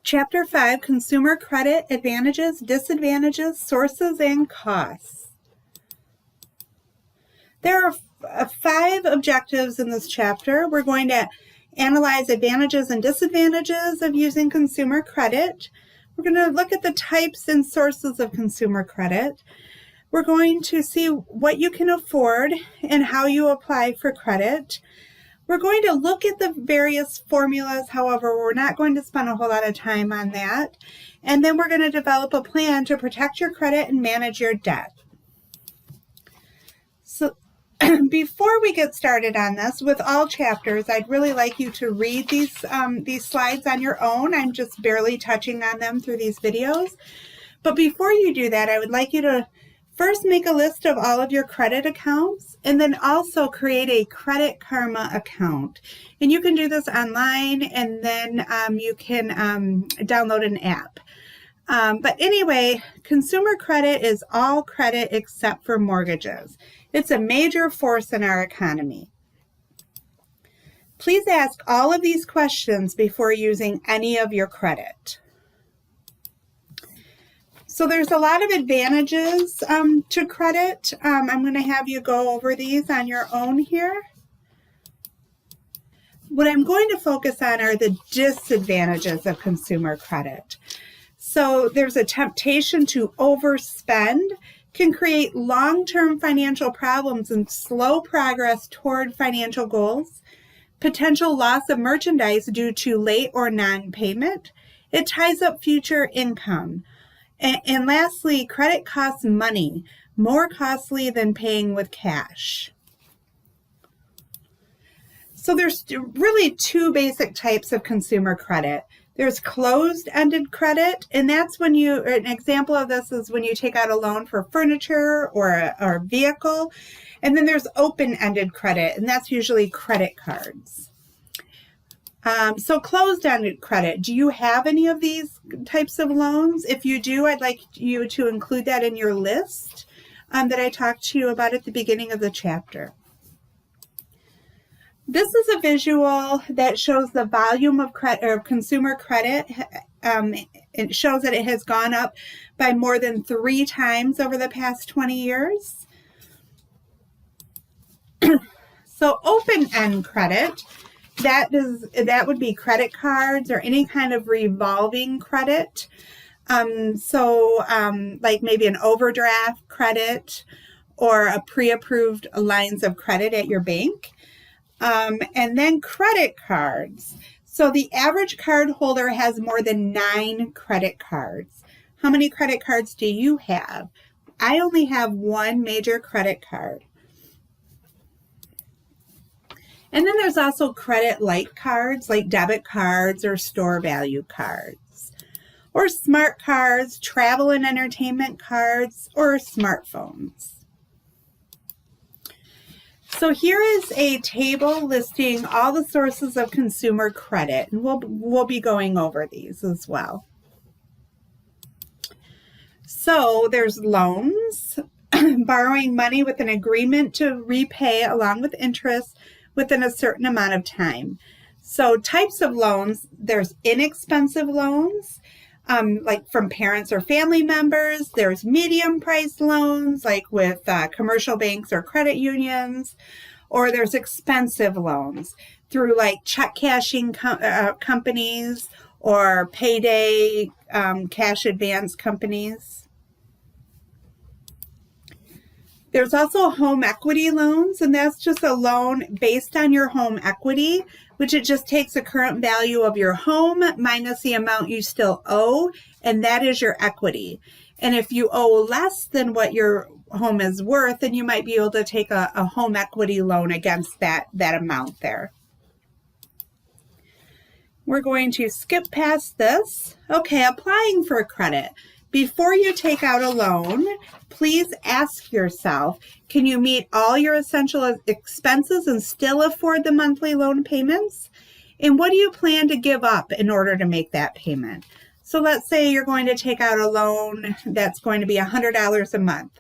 Chapter 5, Consumer Credit, Advantages, Disadvantages, Sources, and Costs. There are 5 objectives in this chapter. We're going to analyze advantages and disadvantages of using consumer credit. We're going to look at the types and sources of consumer credit. We're going to see what you can afford and how you apply for credit. We're going to look at the various formulas, however, we're not going to spend a whole lot of time on that. And then we're going to develop a plan to protect your credit and manage your debt. So before we get started on this, with all chapters, I'd really like you to read these slides on your own. I'm just barely touching on them through these videos. But before you do that, I would like you to first make a list of all of your credit accounts and then also create a Credit Karma account. And you can do this online and then you can download an app. But anyway, consumer credit is all credit except for mortgages. It's a major force in our economy. Please ask all of these questions before using any of your credit. So there's a lot of advantages to credit. I'm going to have you go over these on your own here. What I'm going to focus on are the disadvantages of consumer credit. So there's a temptation to overspend, can create long-term financial problems and slow progress toward financial goals, potential loss of merchandise due to late or non-payment. It ties up future income. And lastly, credit costs money, more costly than paying with cash. So there's really 2 basic types of consumer credit. There's closed-ended credit, and that's when an example of this is when you take out a loan for furniture or a vehicle. And then there's open-ended credit, and that's usually credit cards. So closed-ended credit, do you have any of these types of loans? If you do, I'd like you to include that in your list that I talked to you about at the beginning of the chapter. This is a visual that shows the volume of consumer credit. It shows that it has gone up by more than 3 times over the past 20 years. So open-end credit, that would be credit cards or any kind of revolving credit. Like maybe an overdraft credit or a pre-approved lines of credit at your bank. And then credit cards. So the average card holder has more than 9 credit cards. How many credit cards do you have? I only have 1 major credit card. And then there's also credit-like cards like debit cards or store value cards, or smart cards, travel and entertainment cards, or smartphones. So here is a table listing all the sources of consumer credit, and we'll be going over these as well. So there's loans, borrowing money with an agreement to repay along with interest within a certain amount of time. So types of loans, there's inexpensive loans, like from parents or family members. There's medium price loans, like with commercial banks or credit unions, or there's expensive loans through like check cashing companies or payday cash advance companies. There's also home equity loans, and that's just a loan based on your home equity, which it just takes the current value of your home minus the amount you still owe, and that is your equity. And if you owe less than what your home is worth, then you might be able to take a home equity loan against that amount there. We're going to skip past this. Okay, applying for credit. Before you take out a loan, please ask yourself, can you meet all your essential expenses and still afford the monthly loan payments? And what do you plan to give up in order to make that payment? So let's say you're going to take out a loan that's going to be $100 a month.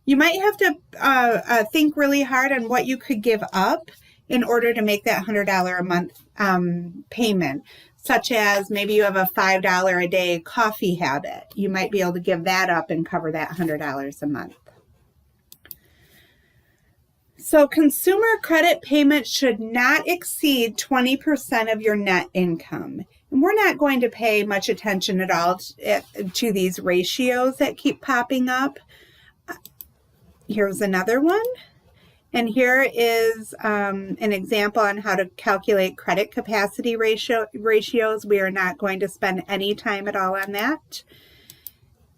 You might have to think really hard on what you could give up in order to make that $100 a month payment. such as maybe you have a $5 a day coffee habit. You might be able to give that up and cover that $100 a month. So consumer credit payments should not exceed 20% of your net income. And we're not going to pay much attention at all to these ratios that keep popping up. Here's another one. And here is an example on how to calculate credit capacity ratios. We are not going to spend any time at all on that.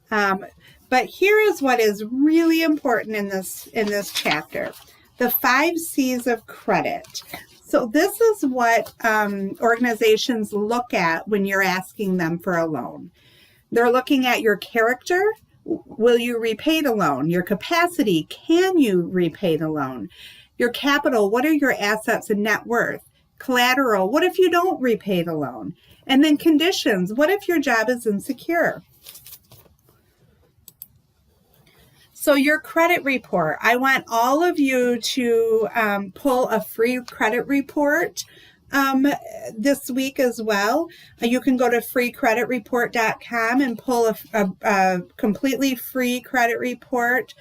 But here is what is really important in this chapter. The 5 C's of credit. So this is what organizations look at when you're asking them for a loan. They're looking at your character. Will you repay the loan? Your capacity. Can you repay the loan? Your capital. What are your assets and net worth? Collateral. What if you don't repay the loan? And then conditions. What if your job is insecure? So your credit report, I want all of you to pull a free credit report this week as well. You can go to freecreditreport.com and pull a completely free credit report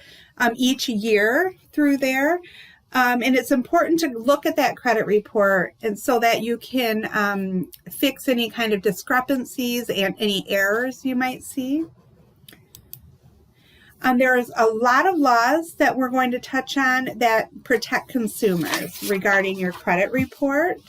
each year through there. And it's important to look at that credit report and so that you can fix any kind of discrepancies and any errors you might see. There's a lot of laws that we're going to touch on that protect consumers regarding your credit report.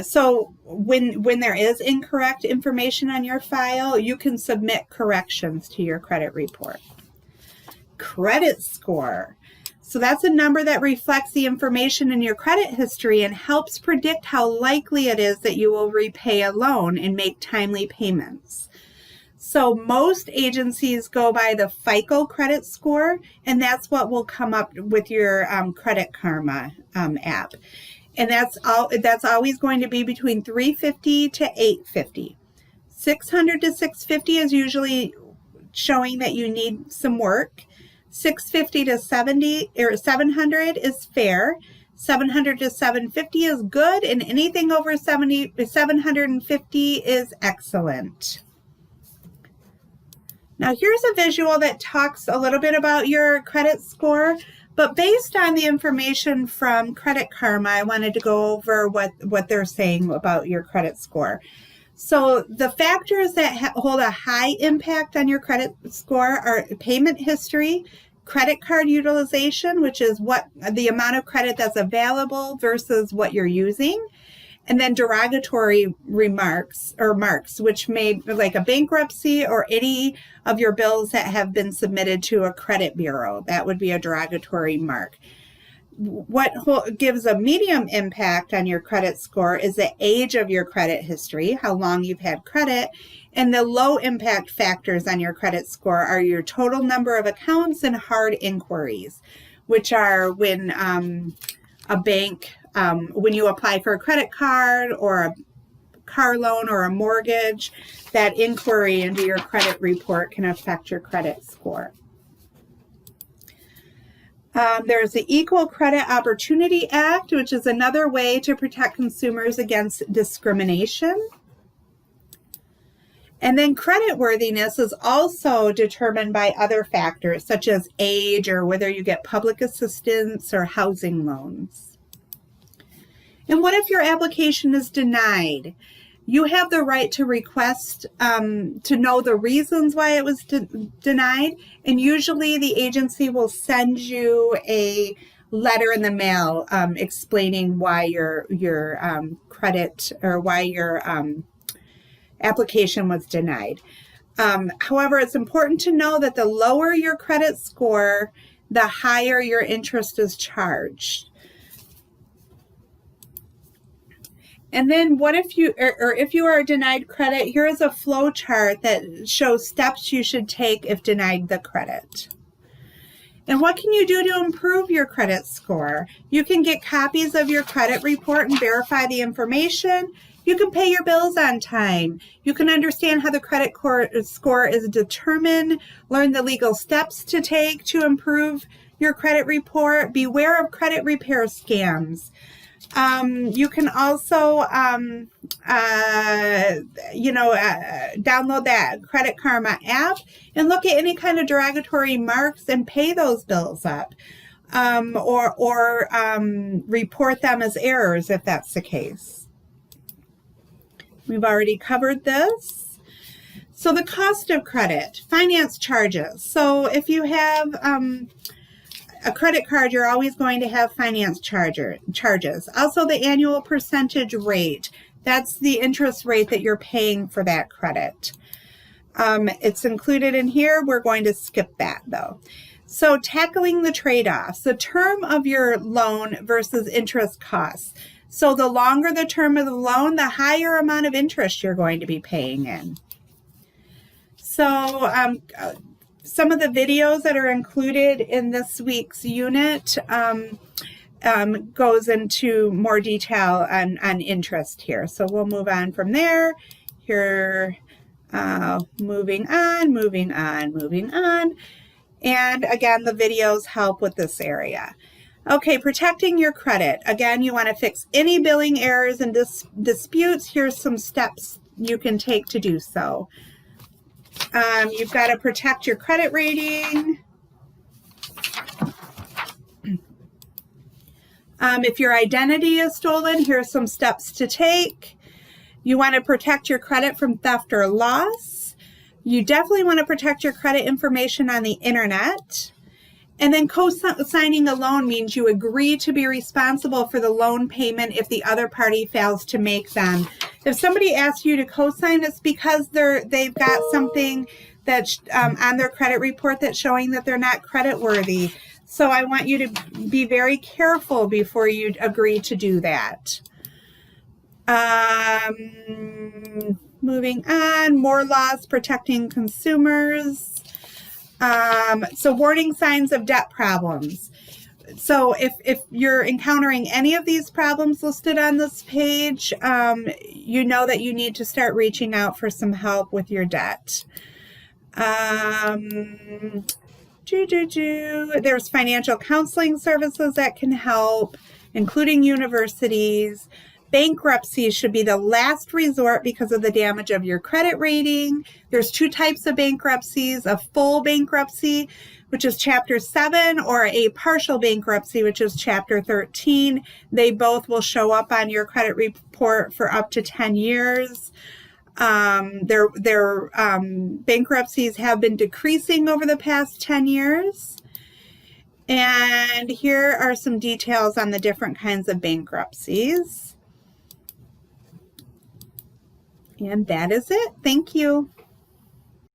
So when there is incorrect information on your file, you can submit corrections to your credit report. Credit score. So that's a number that reflects the information in your credit history and helps predict how likely it is that you will repay a loan and make timely payments. So most agencies go by the FICO credit score, and that's what will come up with your Credit Karma app. And that's always going to be between 350 to 850. 600 to 650 is usually showing that you need some work. 650 to 700 is fair. 700 to 750 is good, and anything over 750 is excellent. Now here's a visual that talks a little bit about your credit score, but based on the information from Credit Karma, I wanted to go over what they're saying about your credit score. So the factors that hold a high impact on your credit score are payment history, credit card utilization, which is what the amount of credit that's available versus what you're using, and then derogatory remarks or marks, which may be like a bankruptcy or any of your bills that have been submitted to a credit bureau. That would be a derogatory mark. What gives a medium impact on your credit score is the age of your credit history, how long you've had credit, and the low impact factors on your credit score are your total number of accounts and hard inquiries, which are when a bank, when you apply for a credit card or a car loan or a mortgage, that inquiry into your credit report can affect your credit score. There's the Equal Credit Opportunity Act, which is another way to protect consumers against discrimination. And then creditworthiness is also determined by other factors, such as age or whether you get public assistance or housing loans. And what if your application is denied? You have the right to request to know the reasons why it was denied, and usually the agency will send you a letter in the mail explaining why your credit or why your application was denied. However, it's important to know that the lower your credit score, the higher your interest is charged. And then what if you, or if you are denied credit, here is a flow chart that shows steps you should take if denied the credit. And what can you do to improve your credit score? You can get copies of your credit report and verify the information. You can pay your bills on time. You can understand how the credit score is determined, learn the legal steps to take to improve your credit report. Beware of credit repair scams. You can also, download that Credit Karma app and look at any kind of derogatory marks and pay those bills up, or report them as errors if that's the case. We've already covered this. So the cost of credit, finance charges. So if you have a credit card, you're always going to have finance charges. Also the annual percentage rate. That's the interest rate that you're paying for that credit. It's included in here. We're going to skip that though. So tackling the trade-offs, the term of your loan versus interest costs. So the longer the term of the loan, the higher amount of interest you're going to be paying in. So some of the videos that are included in this week's unit goes into more detail on interest here. So we'll move on from there. Here, moving on. And again, the videos help with this area. Okay, protecting your credit. Again, you want to fix any billing errors and disputes. Here's some steps you can take to do so. You've got to protect your credit rating. If your identity is stolen, here's some steps to take. You want to protect your credit from theft or loss. You definitely want to protect your credit information on the internet. And then co-signing a loan means you agree to be responsible for the loan payment if the other party fails to make them. If somebody asks you to co-sign, it's because they've got something that's on their credit report that's showing that they're not credit worthy. So I want you to be very careful before you agree to do that. Moving on, more laws protecting consumers. So warning signs of debt problems. So if you're encountering any of these problems listed on this page, you know that you need to start reaching out for some help with your debt. There's financial counseling services that can help, including universities. Bankruptcy should be the last resort because of the damage of your credit rating. There's two types of bankruptcies, a full bankruptcy, which is Chapter 7, or a partial bankruptcy, which is Chapter 13. They both will show up on your credit report for up to 10 years. Their bankruptcies have been decreasing over the past 10 years. And here are some details on the different kinds of bankruptcies. And that is it. Thank you.